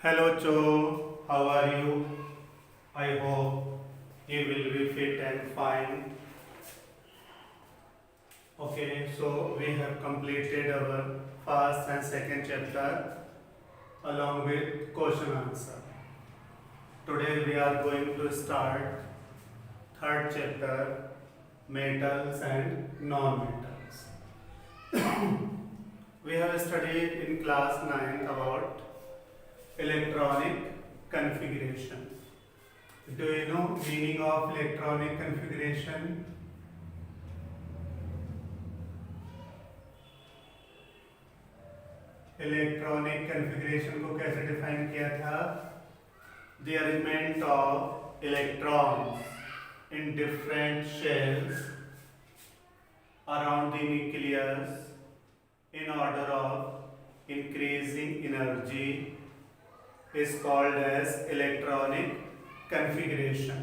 Hello Joe, how are you? I hope you will be fit and fine. Okay, so we have completed our first and second chapter along with question answer. Today we are going to start third chapter, metals and non-metals. We have studied in class 9 about electronic configuration. Do you know meaning of electronic configuration? Electronic configuration को कैसे define किया था? The arrangement of electrons in different shells around the nucleus in order of increasing energy is called as electronic configuration.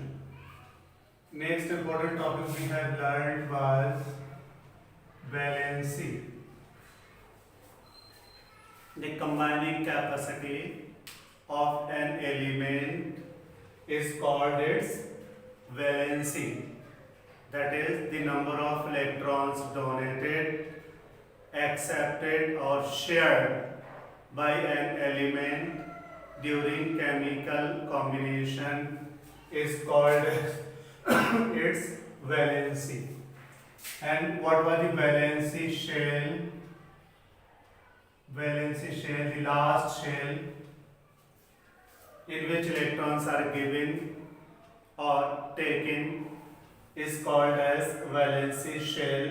Next important topic we have learned was valency. The combining capacity of an element is called its valency. That is the number of electrons donated, accepted or shared by an element during chemical combination is called its valency. And what was the valency shell? Valency shell, the last shell in which electrons are given or taken, is called as valency shell,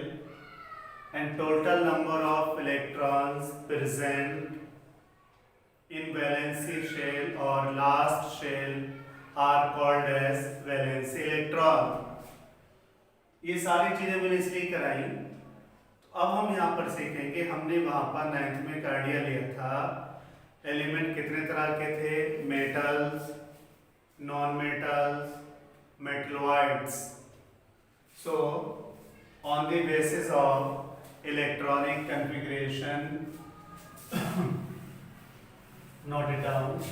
and total number of electrons present in valency shell or last shell are called as valency electron. ये सारी चीजें मैंने इसलिए कराई। अब हम यहाँ पर सीखेंगे, हमने वहाँ पर 9th में एक आइडिया लिया था एलिमेंट कितने तरह के थे, metals, non metals, metalloids. So on the basis of electronic configuration, note it down,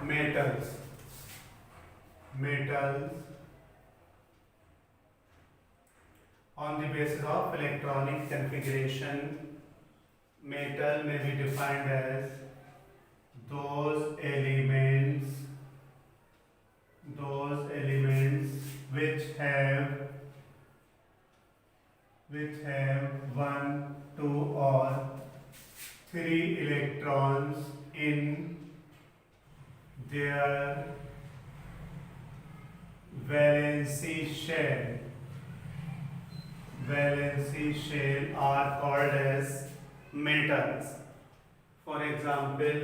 metals on the basis of electronic configuration, metal may be defined as those elements which have one, two or three electrons in their valency shell. Valency shell are called as metals. For example,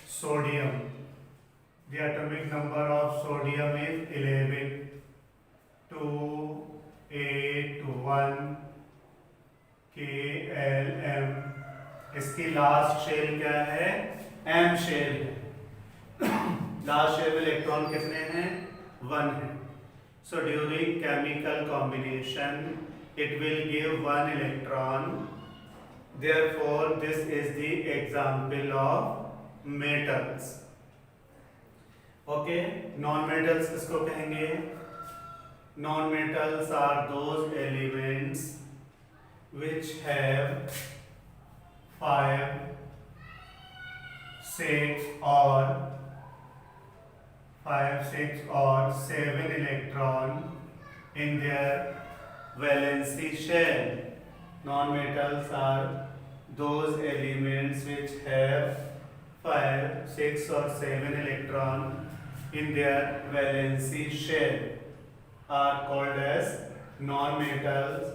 sodium. The atomic number of sodium is 11. 2, 8, 1, KLM. इसकी last shell क्या है? M shell है. Last shell में electron कितने हैं? 1 है. So during chemical combination, it will give 1 electron. Therefore, this is the example of metals. Okay, non-metals किसको कहेंगे? Non-metals are those elements which have 5, 6 or 7 electron in their valency shell. Non-metals are those elements which have 5, 6 or 7 electron in their valency shell are called as non-metals.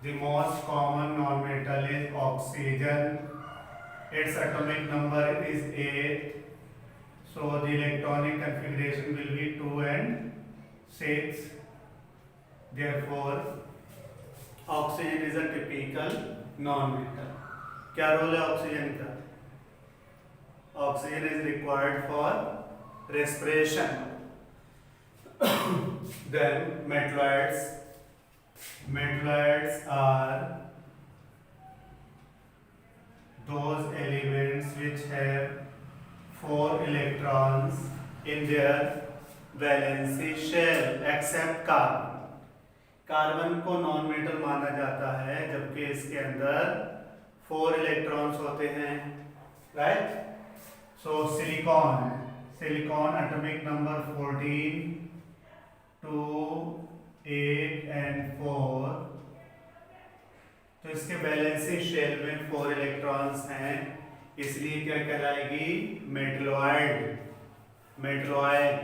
The most common non-metal is oxygen. Its atomic number is 8. So the electronic configuration will be 2 and 6. Therefore, oxygen is a typical non-metal. क्या role है oxygen का? Oxygen is required for respiration. Then metalloids. Metalloids are those elements which have 4 electrons in their valency shell except carbon. Carbon को non metal माना जाता है जबकि इसके अंदर 4 इलेक्ट्रॉन्स होते हैं, right. So silicon atomic number 14, 2, 8 and 4. तो इसके वैलेंसी शेल में 4 इलेक्ट्रॉन्स हैं, इसलिए क्या कहलाएगी? मेटलॉइड.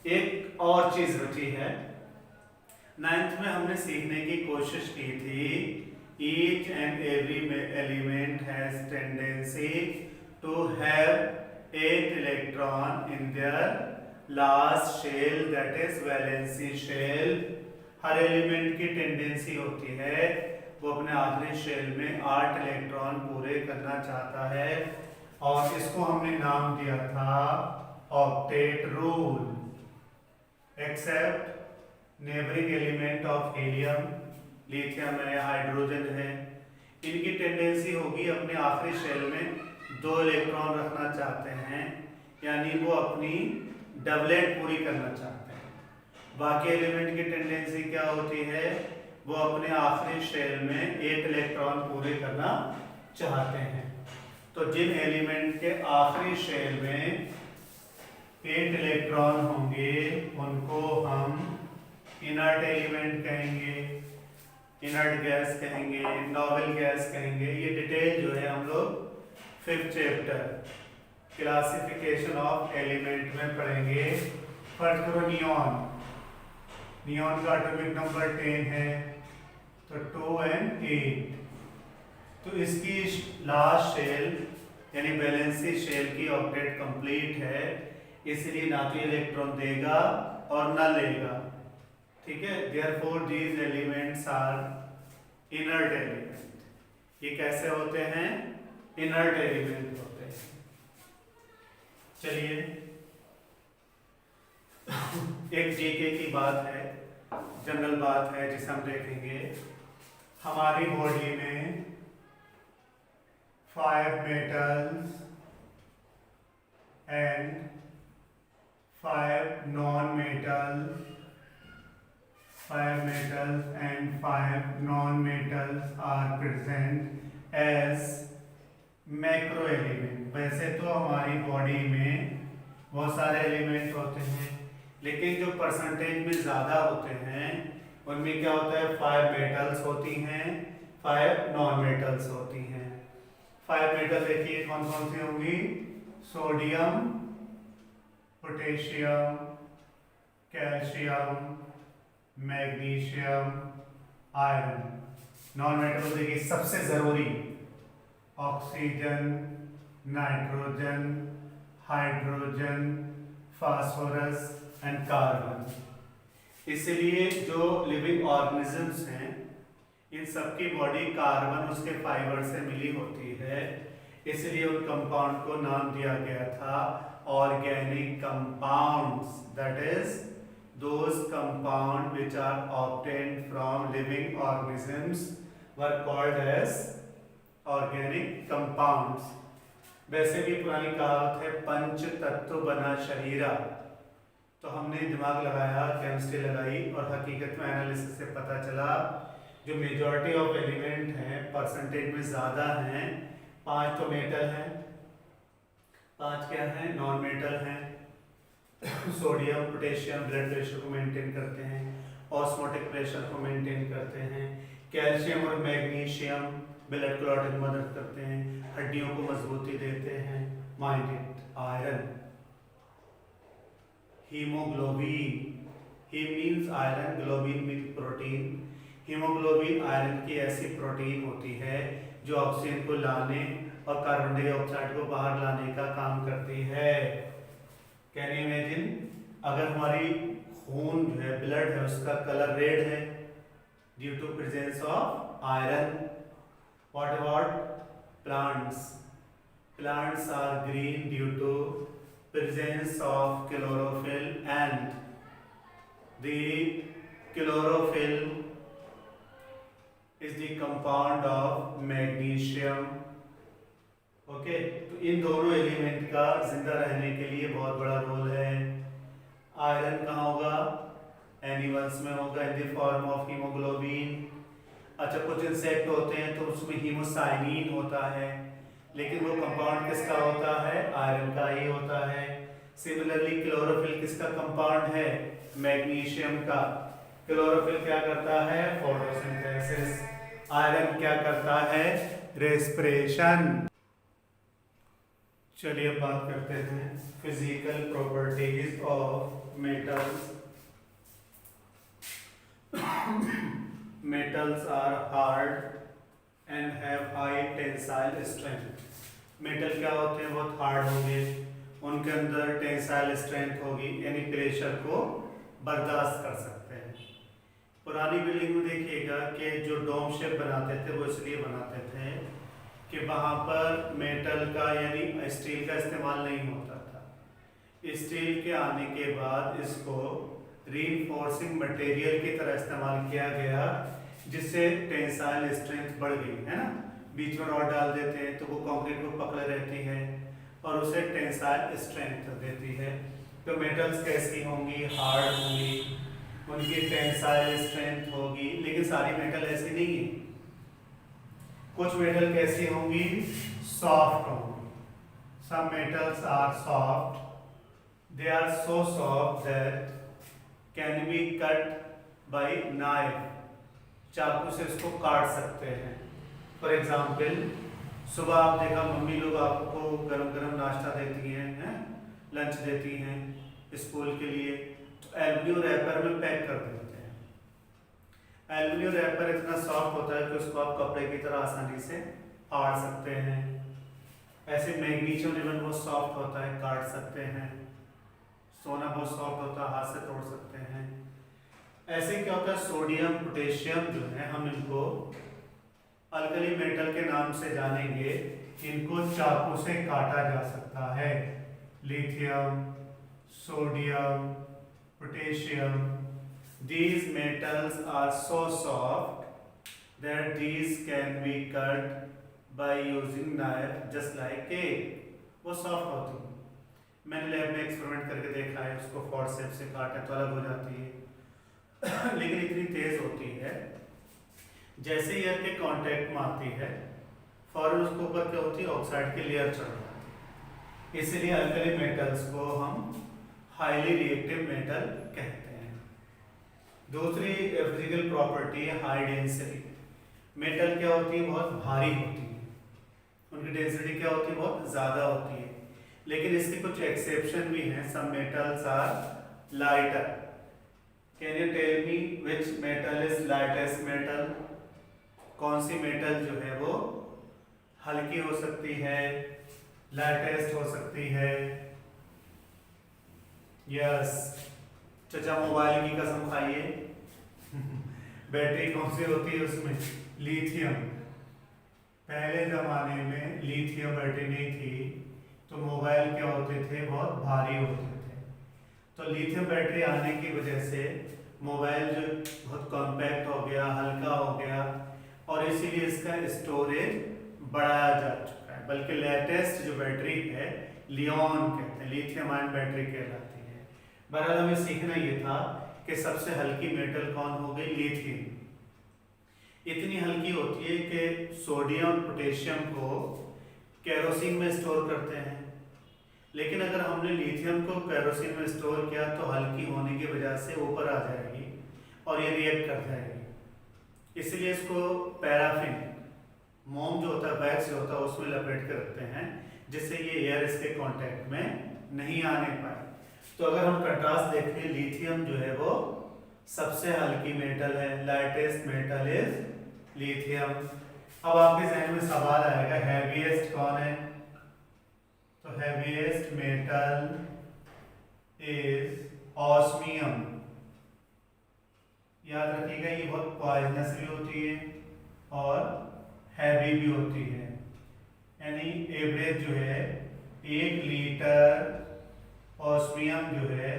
एक और चीज बची है. 9th में हमने सीखने की कोशिश की थी, each and every element has tendency to have 8 electron in their last shell, that is valency shell. हर एलिमेंट की टेंडेंसी होती है वो अपने आखिरी शेल में 8 इलेक्ट्रॉन पूरे करना चाहता है, और इसको हमने नाम दिया था octet rule. Except neighbouring element of helium, lithium है, हाइड्रोजन है, इनकी टेंडेंसी होगी अपने आखिरी शेल में 2 इलेक्ट्रॉन रखना चाहते हैं, यानी वो अपनी डबलेट पूरी करना चाहते हैं. बाकी एलिमेंट की टेंडेंसी क्या होती है? वो अपने आखिरी शेल में 8 इलेक्ट्रॉन पूरे करना चाहते हैं. तो जिन एलिमेंट के आखिरी शेल में 8 इलेक्ट्रॉन होंगे उनको हम इनर्ट एलिमेंट कहेंगे, इनर्ट गैस कहेंगे, नॉवेल गैस कहेंगे. ये डिटेल जो है हम लोग 5th chapter classification of element में पढ़ेंगे. फर्स्ट करो नियॉन का एटॉमिक नंबर 10 है, तो 2 एंड 8. तो इसकी लास्ट शेल यानी वैलेंसी शेल की ऑक्टेट कंप्लीट है, इसलिए ना तो इलेक्ट्रॉन देगा और ना लेगा. ठीक है. Therefore these elements are inert element. ये कैसे होते हैं? इनर्ट एलिमेंट होते हैं. चलिए एक जीके की बात है, जनरल बात है जिसे हम देखेंगे. हमारी बॉडी में 5 metals and 5 non-metals, 5 metals and 5 non-metals are present as macro element. वैसे तो हमारी बॉडी में बहुत सारे एलिमेंट होते हैं, लेकिन जो परसेंटेज में ज़्यादा होते हैं उनमें क्या होता है? 5 मेटल्स होती हैं, 5 नॉन मेटल्स होती हैं. 5 मेटल देखिए कौन कौन सी होंगी? Sodium, potassium, calcium, magnesium, iron. Non metal देखिए सबसे ज़रूरी oxygen, nitrogen, hydrogen, phosphorus and carbon. इसलिए जो लिविंग ऑर्गेनिजम्स हैं इन सबकी बॉडी कार्बन उसके फाइबर से मिली होती है, इसलिए उन कंपाउंड को नाम दिया गया था organic compounds. That is those compound which are obtained from living organisms were called as organic compounds. वैसे भी पुरानी कहावत है पंच तत्व बना शरीरा. तो हमने दिमाग लगाया, केमिस्ट्री लगाई, और हकीकत में एनालिसिस से पता चला जो मेजॉरिटी ऑफ एलिमेंट हैं परसेंटेज में ज़्यादा हैं. 5 तो मेटल हैं, 5 क्या हैं? नॉन मेटल हैं. सोडियम, पोटेशियम ब्लड प्रेशर को मेंटेन करते हैं, ऑस्मोटिक प्रेशर को मेंटेन करते हैं. कैल्शियम और मैग्नीशियम ब्लड क्लॉटिंग में मदद करते हैं, हड्डियों को मजबूती देते हैं. Minded. Iron, haemoglobin, haem means iron, globin means protein. Haemoglobin iron की ऐसी प्रोटीन होती है जो ऑक्सीजन को लाने और कार्बन डाइऑक्साइड को बाहर लाने का काम करती है. Can you imagine? अगर हमारी खून जो है, ब्लड है, उसका कलर रेड है due to presence of iron. What about plants? Plants are green due to presence of chlorophyll, and the chlorophyll is the compound of magnesium. Okay, तो इन दोनों एलिमेंट का जिंदा रहने के लिए बहुत बड़ा रोल है। आयरन कहाँ होगा? एनिमल्स में होगा in the form of haemoglobin. अच्छा, कुछ इंसेक्ट होते हैं तो उसमें हीमोसाइनिन होता है, लेकिन वो कंपाउंड किसका होता है? आयरन का ही होता है। सिमिलरली क्लोरोफिल किसका कंपाउंड है? मैग्नीशियम का। क्लोरोफिल क्या करता है? फोटोसिंथेसिस। आयरन क्या करता है? रेस्पिरेशन। चलिए अब बात करते हैं physical properties of metals. Metals are hard and have high tensile strength. Metal क्या होते हैं? बहुत हार्ड होंगे, उनके अंदर टेंसाइल स्ट्रेंथ होगी, यानी प्रेशर को बर्दाश्त कर सकते हैं। पुरानी बिल्डिंग में देखिएगा कि जो डोम शेप बनाते थे वो इसलिए बनाते थे कि वहाँ पर मेटल का यानी स्टील का इस्तेमाल नहीं होता था। स्टील के आने के बाद इसको रीइंफोर्सिंग मटेरियल की तरह इस्तेमाल किया गया, जिससे टेंसाइल स्ट्रेंथ बढ़ गई, है ना। बीच में रॉड डाल देते हैं तो वो कंक्रीट को पकड़े रहती है और उसे टेंसाइल स्ट्रेंथ देती है। तो मेटल्स कैसी होंगी? हार्ड होंगी, उनकी टेंसाइल स्ट्रेंथ होगी। लेकिन सारी मेटल ऐसी नहीं है, कुछ मेटल कैसी होंगी? सॉफ्ट होंगी। Some metals are soft, they are so soft that can be cut by knife. चाकू से इसको काट सकते हैं। फॉर एग्जाम्पल, सुबह आप देखा मम्मी लोग आपको गरम गरम नाश्ता देती हैं, लंच देती हैं स्कूल के लिए, तो एल्युमिनियम रैपर में पैक कर देते हैं। एल्युमिनियम रैपर इतना सॉफ्ट होता है कि उसको आप कपड़े की तरह आसानी से फाड़ सकते हैं। ऐसे मैग्नीशियम इवन बहुत सॉफ्ट होता है, काट सकते हैं। सोना बहुत सॉफ्ट होता है, हाथ से तोड़ सकते हैं। ऐसे क्या होता है? सोडियम पोटेशियम जो है, हम इनको अल्कली मेटल के नाम से जानेंगे। इनको चाकू से काटा जा सकता है। Lithium, sodium, potassium, these metals are so soft that these can be cut by using knife just like cake। वो सॉफ्ट होती है, मैंने लैब में एक्सपेरिमेंट करके देखा है, उसको फोर्सेप्स से काटे तो अलग हो जाती है लेकिन इतनी तेज होती है, जैसे एयर के कांटेक्ट में आती है फौरन उसके ऊपर क्या होती है? ऑक्साइड की लेयर चढ़ जाती है। इसीलिए अल्कली मेटल्स को हम हाईली रिएक्टिव मेटल कहते हैं। दूसरी फिजिकल प्रॉपर्टी है हाई डेंसिटी। मेटल क्या होती है? बहुत भारी होती है, उनकी डेंसिटी क्या होती है? बहुत ज़्यादा होती है। लेकिन इसके कुछ एक्सेप्शन भी हैं। Some metals are lighter. Can you tell me which metal is lightest metal? कौन सी मेटल जो है वो हल्की हो सकती है, लाइटेस्ट हो सकती है? यस, चचा मोबाइल की कसम खाइए बैटरी कौन सी होती है उसमें? लिथियम। पहले जमाने में लिथियम बैटरी नहीं थी तो मोबाइल क्या होते थे? बहुत भारी होते थे। तो लिथियम बैटरी आने की वजह से मोबाइल जो बहुत कॉम्पैक्ट हो गया, हल्का हो गया, और इसीलिए इसका स्टोरेज बढ़ाया जा चुका है। बल्कि लेटेस्ट जो बैटरी है लियोन कहते हैं, लिथियम आयन बैटरी कहलाती है। बहरहाल हमें सीखना ये था कि सबसे हल्की मेटल कौन हो गई? लिथियम। इतनी हल्की होती है कि सोडियम और पोटेशियम को केरोसिन में स्टोर करते हैं, लेकिन अगर हमने लिथियम को केरोसिन में स्टोर किया तो हल्की होने की वजह से ऊपर आ जाएगी और ये रिएक्ट कर जाएगी। इसलिए इसको पैराफिन, मोम जो होता है वैक्स जो होता है उसमें लपेट कर रखते हैं, जिससे ये एयर इसके कांटेक्ट में नहीं आने पाए। तो अगर हम कंट्रास्ट देखें, लिथियम जो है वो सबसे हल्की मेटल है, लाइटेस्ट मेटल इज लिथियम। अब आपके जहन में सवाल आएगा हैवीएस्ट कौन है? तो हैवीएस्ट मेटल इज ऑस्मियम। याद रखिएगा ये बहुत पॉइजनस भी होती है और हैवी भी होती है। यानी एवरेज जो है 1 लीटर ऑस्मियम जो है,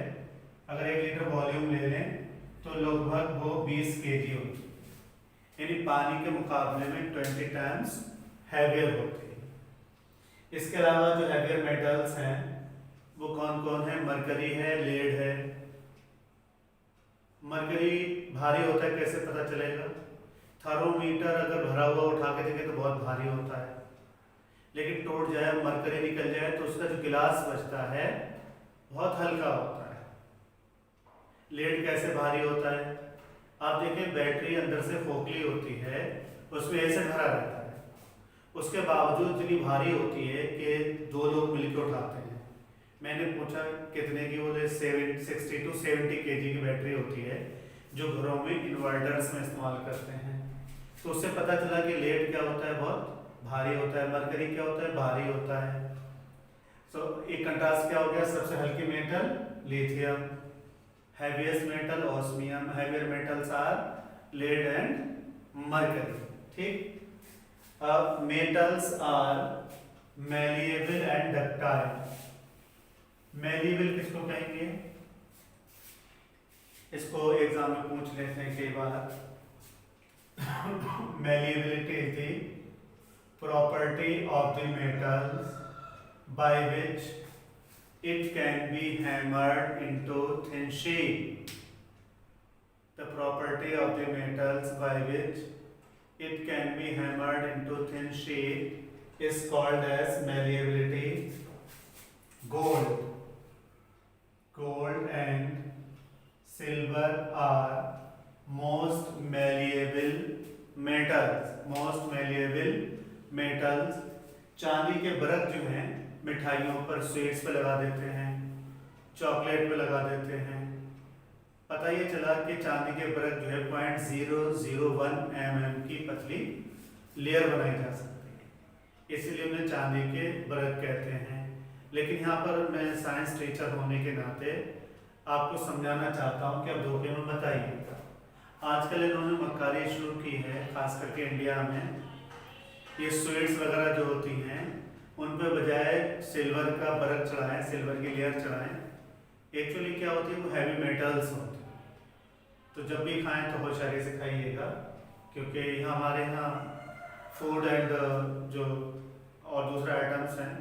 अगर 1 लीटर वॉल्यूम ले लें तो लगभग वो 20 kg होती है, यानी पानी के मुकाबले में 20 टाइम्स हैवियर होती है। इसके अलावा जो हैवियर मेटल्स हैं वो कौन कौन है? मरकरी है, लेड है। मरकरी भारी होता है, कैसे पता चलेगा? थर्मोमीटर अगर भरा हुआ उठा के देखे तो बहुत भारी होता है, लेकिन टूट जाए, मरकरी निकल जाए तो उसका जो गिलास बचता है बहुत हल्का होता है। लेड कैसे भारी होता है? आप देखें, बैटरी अंदर से खोखली होती है, उसमें एसिड भरा रहता है, उसके बावजूद इतनी भारी होती है कि 2 लोग मिलकर उठाते हैं। मैंने पूछा कितने की, बोले 60 to 70 kg की बैटरी होती है जो घरों में इन्वर्टर्स में इस्तेमाल करते हैं। तो उससे पता चला कि लेड क्या होता है? बहुत भारी होता है। मरकरी क्या होता है? भारी होता है। सो एक कंट्रास्ट क्या हो गया? सबसे हल्की metal lithium, heaviest metal osmium, heavier metals are lead and mercury. ठीक। अब metals are malleable and ductile. Malleable किसको कहेंगे? इसको एग्जाम में पूछ लेते हैं कई बार। Malleability is the property of the metals by which it can be hammered into thin sheet. The property of the metals by which it can be hammered into thin sheet is called as malleability. Gold and silver are most malleable metals. चांदी के बरक जो हैं मिठाइयों पर, sweets पे लगा देते हैं, चॉकलेट पे लगा देते हैं। पता ये चला कि चांदी के बरक जो है 0.001 mm की पतली लेयर बनाई जा सकती है, इसीलिए उन्हें चांदी के बरक कहते हैं। लेकिन यहाँ पर मैं साइंस टीचर होने के नाते आपको समझाना चाहता हूँ कि अब धोखे में मत आइएगा। आजकल इन्होंने मक्कारी शुरू की है, खास करके इंडिया में। ये स्वीट्स वगैरह जो होती हैं उन पे बजाय सिल्वर का बरक चढ़ाएं, सिल्वर की लेयर चढ़ाएं, एक्चुअली क्या होती है? वो हैवी मेटल्स होते हैं। तो जब भी खाएं तो होशियारी से खाइएगा, क्योंकि यहाँ हमारे यहाँ फूड एंड जो और दूसरे आइटम्स हैं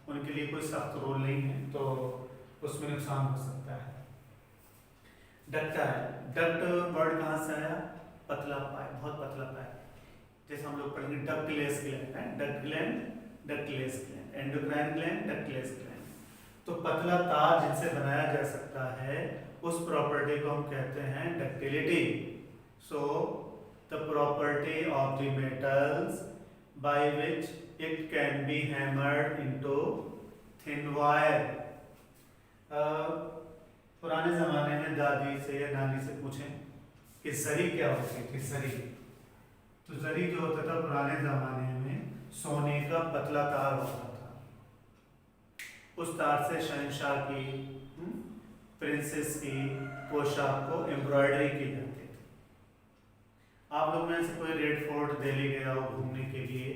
उनके लिए कोई सख्त रूल नहीं है, तो उसमें नुकसान हो सकता है। डक्ट वर्ड कहाँ से आया? पतला पाइप, बहुत पतला पाइप। जैसे हम लोग पढ़ेंगे डक्टिलेस ग्लैंड है, डक्टिलेस ग्लैंड, एंडोक्राइन ग्लैंड, डक्टिलेस ग्लैंड। तो पतला तार जिनसे बनाया जा सकता है उस प्रॉपर्टी को हम कहते हैं ductility. So the property of the metals by which it can be hammered into thin wire. पुराने जमाने में दादी से या नानी से पूछें कि जरी क्या होती थी? जरी, तो जरी जो होता था पुराने जमाने में सोने का पतला तार होता था। उस तार से शहंशाह की, प्रिंसेस की पोशाक को एम्ब्रॉयडरी की जाती थी। आप लोग में से कोई रेड फोर्ट दिल्ली गया हो घूमने के लिए,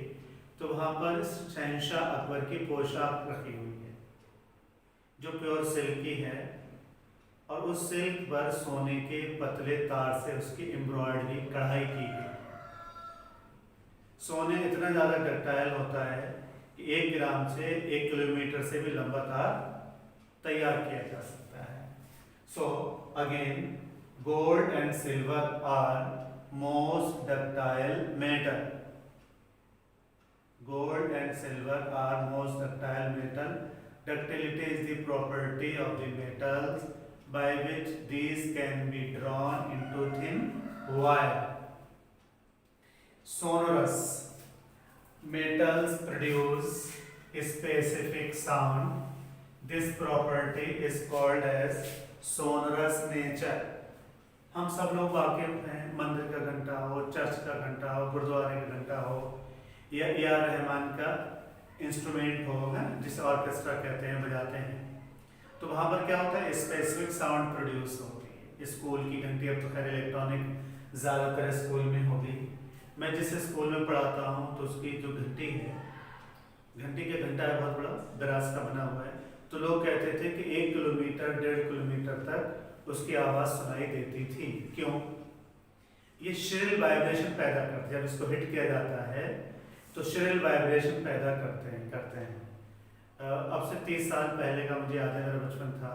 तो वहाँ पर शहंशाह अकबर की पोशाक रखी हुई है जो प्योर सिल्क की है, और उस सिल्क पर सोने के पतले तार से उसकी एम्ब्रॉयडरी, कढ़ाई की गई। सोने इतना ज़्यादा डक्टाइल होता है कि 1 ग्राम से 1 किलोमीटर से भी लंबा तार तैयार किया जा सकता है। So again, gold and silver are most ductile metal. Gold and silver are most ductile metal. Ductility is the property of the metals by which these can be drawn into thin wire. Sonorous. Metals produce a specific sound. This property is called as sonorous nature. हम सब लोग वाकिफ हैं, मंदिर का घंटा हो, church का घंटा हो, गुरुद्वारे का घंटा हो, या ए.आर. रहमान का इंस्ट्रूमेंट हो, जिसे ऑर्केस्ट्रा कहते हैं, बजाते हैं, तो वहाँ पर क्या होता है? स्पेसिफिक साउंड प्रोड्यूस होती है। स्कूल की घंटी, अब तो खैर इलेक्ट्रॉनिक ज़्यादातर स्कूल में होगी। मैं जिस स्कूल में पढ़ाता हूँ तो उसकी जो घंटी है, घंटी का घंटा है बहुत बड़ा, दराज का बना हुआ है, तो लोग कहते थे कि 1 किलोमीटर 1.5 किलोमीटर तक उसकी आवाज़ सुनाई देती थी। क्यों? ये श्रिल वाइब्रेशन पैदा करते हैं। जब इसको हिट किया जाता है तो श्रिल वाइब्रेशन पैदा करते हैं। अब से 30 साल पहले का मुझे याद है, मेरा बचपन था,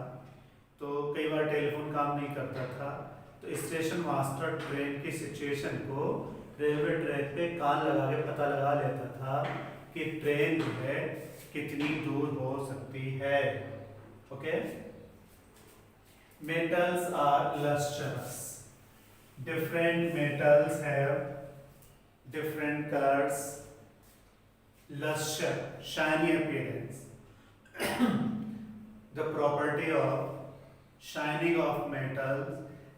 तो कई बार टेलीफोन काम नहीं करता था, तो स्टेशन मास्टर ट्रेन की सिचुएशन को रेलवे ट्रैक पे कान लगा के पता लगा लेता था कि ट्रेन जो है कितनी दूर हो सकती है। Okay, metals are lustrous. Different metals have different colors. Luster, shiny appearance. The property of shining of metals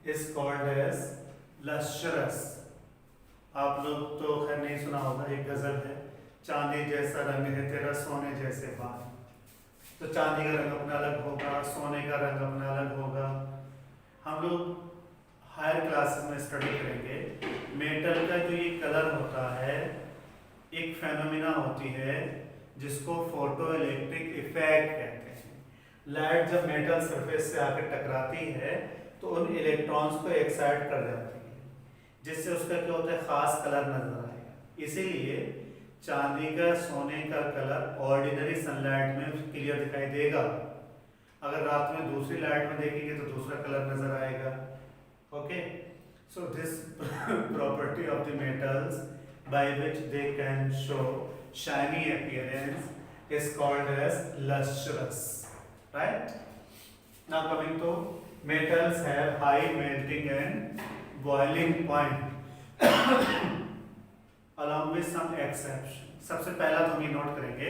is called as lustrous. आप लोग तो खैर नहीं सुना होगा, एक गजल है, चांदी जैसा रंग है तेरा सोने जैसे बाल। तो चांदी का रंग अपना अलग होगा, सोने का रंग अपना अलग होगा। हम लोग हायर क्लासेस में स्टडी करेंगे। मेटल का जो ये कलर होता है, एक फेनोमेना होती है जिसको फोटो इलेक्ट्रिक इफेक्ट कहते हैं। लाइट जब मेटल सरफेस से आकर टकराती है तो उन इलेक्ट्रॉन्स को एक्साइट कर जाती है, जिससे उसका क्या होता है, खास कलर नजर आएगा। इसीलिए चांदी का, सोने का कलर ऑर्डिनरी सनलाइट में क्लियर दिखाई देगा, अगर रात में दूसरी लाइट में देखेंगे तो दूसरा कलर नजर आएगा। Okay, so this property of the metals by which they can show shiny appearance is called as lustrous, right? Now coming to metals have high melting and boiling point along with some exception. सबसे पहला तो हम ये note करेंगे,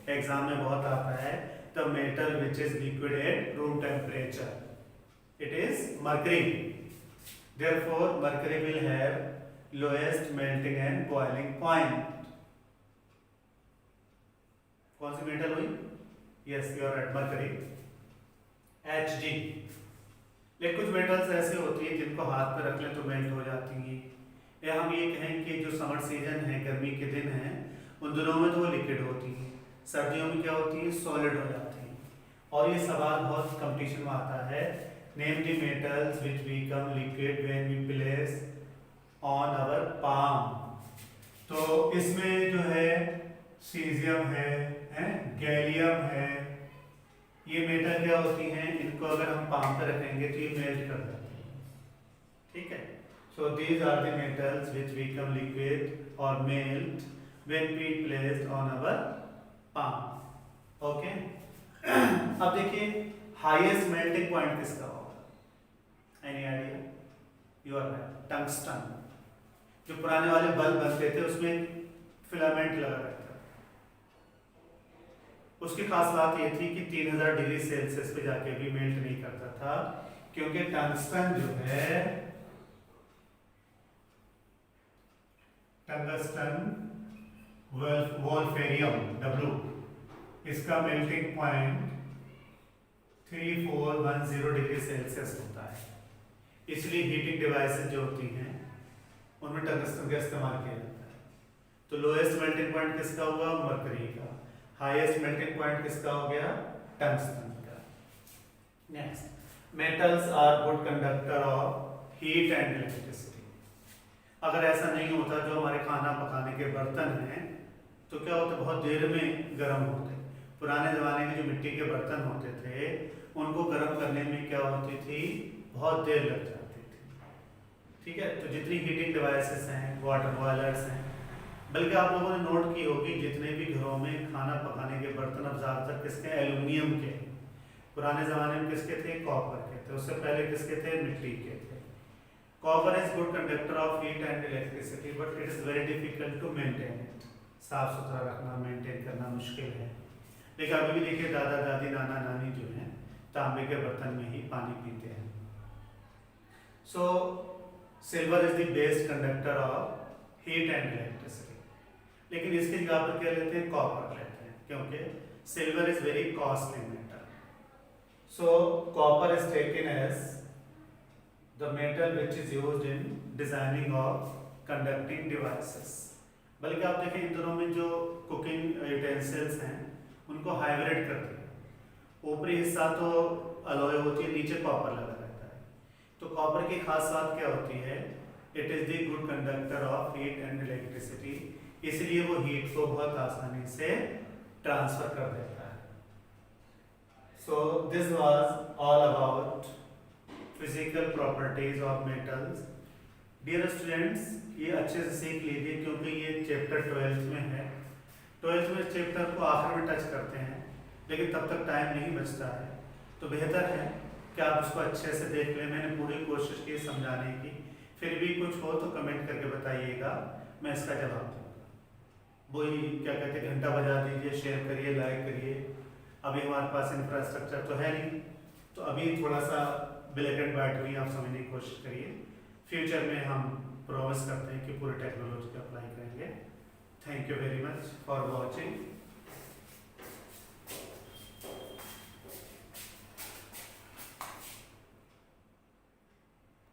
exam में बहुत आता है, the metal which is liquid at room temperature, it is mercury. Therefore mercury will have lowest melting and boiling point. कौन सी मेटल हुई? Yes, you are right, mercury, Hg। लेकिन कुछ मेटल्स ऐसे होती है जिनको हाथ पे रख ले तो मेल्ट हो जाती हैं, या हम ये कहें कि जो समर सीजन है, गर्मी के दिन हैं, उन दिनों में तो वो लिक्विड होती है, सर्दियों में क्या होती है, सॉलिड हो जाती है। और ये सवाल बहुत कंपटीशन में आता है, name the metals which become liquid when we place on our palm. तो इसमें जो है सीजियम है, गैलियम है, ये मेटल क्या होती हैं, इनको अगर हम पाम पे रखेंगे तो ये मेल्ट कर जाती है। ठीक है, so these are the metals which become liquid और melt when we placed on our palm. Okay, अब देखिए हाईएस्ट मेल्टिंग पॉइंट किसका होगा? Any idea? You are right, tungsten. जो पुराने वाले बल्ब बनते थे उसमें फिलामेंट लगा रहता था, उसकी खास बात ये थी कि 3000 डिग्री सेल्सियस पे जाके भी मेल्ट नहीं करता था, क्योंकि टंगस्टन जो है, टंगस्टन वोल्फेरियम W, इसका मेल्टिंग पॉइंट 3410 डिग्री सेल्सियस होता है। इसलिए हीटिंग डिवाइसेस जो होती हैं उनमें टंगस्टन का इस्तेमाल किया जाता है। तो लोएस्ट मेल्टिंग पॉइंट किसका हुआ? मरकरी का। हाईएस्ट मेल्टिंग पॉइंट किसका हो गया? टंगस्टन का। Next, metals are good conductor of heat and electricity. अगर ऐसा नहीं होता, जो हमारे खाना पकाने के बर्तन हैं तो क्या होता, बहुत देर में गर्म होते। पुराने ज़माने में जो मिट्टी के बर्तन होते थे उनको गर्म करने में क्या होती थी, बहुत देर लग जाती थी। ठीक है, तो जितनी हीटिंग डिवाइसेस हैं, वाटर बॉयलर्स हैं, बल्कि आप लोगों ने नोट की होगी जितने भी घरों में खाना पकाने के बर्तन अब ज़्यादातर किसके? एल्यूमिनियम के। पुराने ज़माने में किसके थे? कॉपर के थे। उससे पहले किसके थे? मिट्टी के थे। Copper is good conductor of heat and electricity but it is very difficult to maintain it. साफ सुथरा रखना, मेंटेन करना मुश्किल है। लेकिन अभी भी देखिए, दादा दादी, नाना नानी जो हैं तांबे के बर्तन में ही पानी पीते हैं। So silver is the best conductor of heat and electricity. लेकिन इसकी जगह पर क्या लेते हैं? कॉपर लेते हैं, क्योंकि silver is very costly metal. So copper is taken as the metal which is used in designing of conducting devices. बल्कि आप देखें, इन दोनों में जो कुकिंग यूटेंसिल्स हैं उनको हाइब्रिड कर दिया। ऊपरी हिस्सा तो अलॉय होती है, नीचे कॉपर लगा रहता है। तो कॉपर की खास बात क्या होती है? It is the good conductor of heat and electricity. इसलिए वो हीट को बहुत आसानी से ट्रांसफर कर देता है। So this was all about physical properties of metals. Dear students, ये अच्छे से सीख लीजिए क्योंकि ये चैप्टर 12th में है। 12th में चैप्टर को आखिर में टच करते हैं, लेकिन तब तक टाइम नहीं बचता है, तो बेहतर है कि आप उसको अच्छे से देख लें। मैंने पूरी कोशिश की समझाने की, फिर भी कुछ हो तो कमेंट करके बताइएगा, मैं इसका जवाब दूँगा। वही क्या कहते हैं, घंटा बजा दीजिए, शेयर करिए, लाइक करिए। अभी हमारे पास इंफ्रास्ट्रक्चर तो है नहीं, तो अभी थोड़ा सा ब्लैक एंड वाइट भी आप समझने की कोशिश करिए। फ्यूचर में हम प्रॉमिस करते हैं कि पूरी टेक्नोलॉजी को अप्लाई करेंगे। Thank you very much for watching.